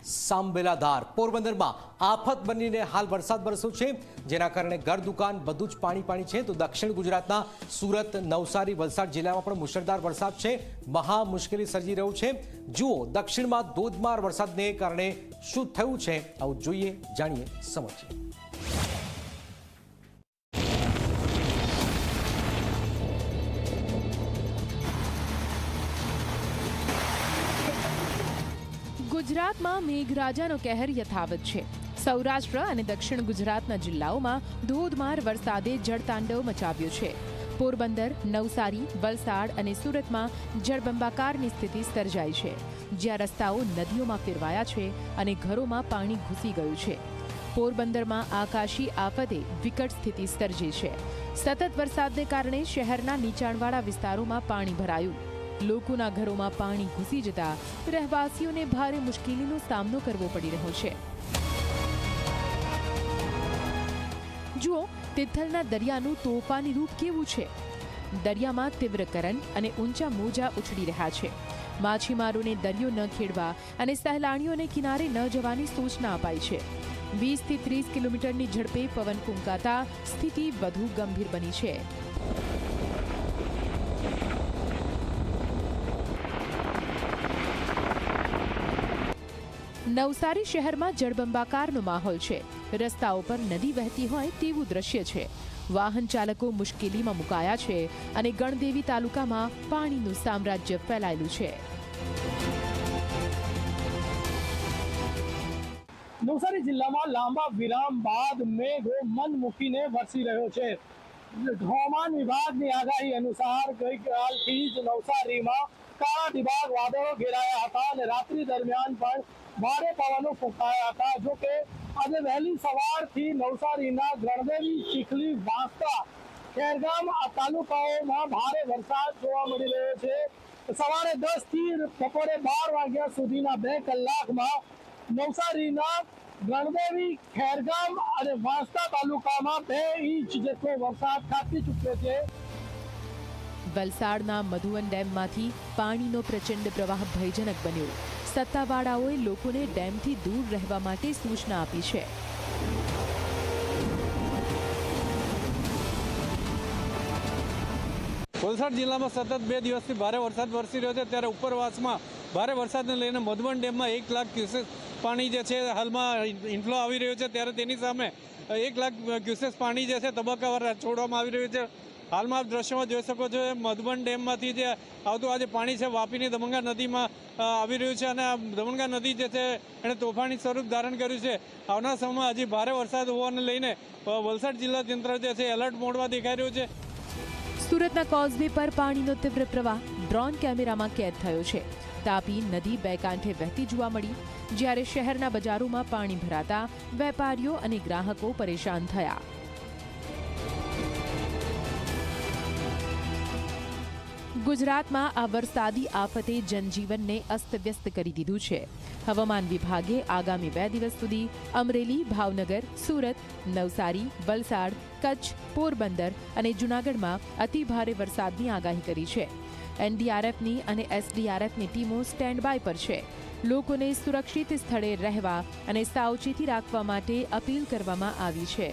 સાંબેલાધાર પોરબંદરમાં આફત બનીને હાલ વરસાદ વરસ્યો છે, જેના કારણે ઘર દુકાન બધું જ પાણી છે. તો દક્ષિણ ગુજરાતના સુરત, નવસારી, વલસાડ જિલ્લામાં પણ મુશળધાર વરસાદ છે. મહા મુશ્કેલી સર્જી રહ્યું છે. જુઓ દક્ષિણમાં ધોધમાર વરસાદને કારણે શું થયું છે, આવું જોઈએ, જાણીએ, સમજીએ. ગુજરાતમાં મેઘરાજાનો કહેર યથાવત છે. સૌરાષ્ટ્ર અને દક્ષિણ ગુજરાતના જિલ્લાઓમાં ધોધમાર વરસાદે જળતાંડવ મચાવ્યો છે. પોરબંદર, નવસારી, વલસાડ અને સુરતમાં જળબંબાકારની સ્થિતિ સર્જાઈ છે, જ્યાં રસ્તાઓ નદીઓમાં ફેરવાયા છે અને ઘરોમાં પાણી ઘૂસી ગયું છે. પોરબંદરમાં આકાશી આફતે વિકટ સ્થિતિ સર્જી છે. સતત વરસાદને કારણે શહેરના નીચાણવાળા વિસ્તારોમાં પાણી ભરાયું. લોકોના ઘરોમાં પાણી ઘૂસી જતા રહેવાસીઓને ભારે મુશ્કેલીનો સામનો કરવો પડી રહ્યો છે. જુઓ તિથલના દરિયાનું તોફાની રૂપ કેવું છે. દરિયામાં તીવ્ર કરંટ અને ઊંચા મોજા ઉછળી રહ્યા છે. માછીમારોને દરિયો ન ખેડવા અને સહેલાણીઓને કિનારે ન જવાની સૂચના અપાઈ છે. 20 થી 30 કિલોમીટરની ઝડપે પવન ફૂંકાતા સ્થિતિ વધુ ગંભીર બની છે. નવસારી શહેરમાં જળબંબાકારનો માહોલ છે. રસ્તાઓ પર નદી વહેતી હોય તેવું દ્રશ્ય છે. વાહન ચાલકો મુશ્કેલીમાં મુકાયા છે અને ગણદેવી તાલુકામાં પાણીનું સામ્રાજ્ય ફેલાયેલું છે. નવસારી જિલ્લામાં લાંબા વિરામ બાદ મેઘો મન મૂકીને વરસી રહ્યો છે. હવામાન વિભાગની આગાહી અનુસાર ગઈકાલથી જ નવસારીમાં કાળા ડિબાંગ વાદળો ઘેરાયા હતા અને રાત્રિ દરમિયાન પણ ભારે પવનો ફૂંકાયા હતા. જો કે આજે વહેલી સવારથી નવસારીના ગણદેવી, ચીખલી, વાંસદા, ખેરગામ તાલુકાઓમાં ભારે વરસાદ જોવા મળી રહ્યો છે. સવારે 10 થી બપોરે 12 વાગ્યા સુધીના 2 કલાકમાં નવસારીના ગણદેવી, ખેરગામ અને વાંસદા તાલુકામાં 2 ઇંચ જેટલો વરસાદ ખાબકી ચૂક્યો છે. વલસાડના મધુવન ડેમમાંથી પાણીનો પ્રચંડ પ્રવાહ ભયજનક બન્યો. સત્તાવાળાઓએ લોકોને ડેમથી દૂર રહેવા માટે સૂચના આપી છે. વલસાડ જિલ્લામાં સતત 2 દિવસથી ભારે વરસાદ વરસી રહ્યો છે, ત્યારે ઉપરવાસમાં ભારે વરસાદને લઈને મધુવન ડેમમાં 1 લાખ ક્યુસેક પાણી જે છે હાલમાં ઇન્ફ્લો આવી રહ્યો છે, ત્યારે તેની સામે 1 લાખ ક્યુસેક પાણી જે છે તબક્કાવાર છોડવામાં આવી રહ્યું છે. હાલમાં આપ દ્રશ્યોમાં જોઈ શકો છો, મધુબન ડેમમાંથી જે આવતું આજે પાણી છે વાપીની દમણગંગા નદીમાં આવી રહ્યું છે અને આ દમણગંગા નદી જે છે એણે તોફાની સ્વરૂપ ધારણ કર્યું છે. આવનાર સમયમાં હજી ભારે વરસાદ હોવાને લઈને વલસાડ જિલ્લા તંત્ર જે છે એલર્ટ મોડમાં દેખાઈ રહ્યું છે. સુરતના કોઝવે પર પાણીનો તીવ્ર પ્રવાહ ડ્રોન કેમેરામાં કેદ થયો છે. તાપી નદી બે કાંઠે વહેતી જોવા મળી, જ્યારે શહેરના બજારોમાં પાણી ભરાતા વેપારીઓ અને ગ્રાહકો પરેશાન થયા. ગુજરાતમાં આ વરસાદી આફતે જનજીવનને અસ્તવ્યસ્ત કરી દીધું છે. હવામાન વિભાગે આગામી 2 દિવસ સુધી અમરેલી, ભાવનગર, સુરત, નવસારી, વલસાડ, કચ્છ, પોરબંદર અને જૂનાગઢમાં અતિ ભારે વરસાદની આગાહી કરી છે. એનડીઆરએફની અને એસડીઆરએફની ટીમો સ્ટેન્ડ બાય પર છે. લોકોને સુરક્ષિત સ્થળે રહેવા અને સાવચેતી રાખવા માટે અપીલ કરવામાં આવી છે.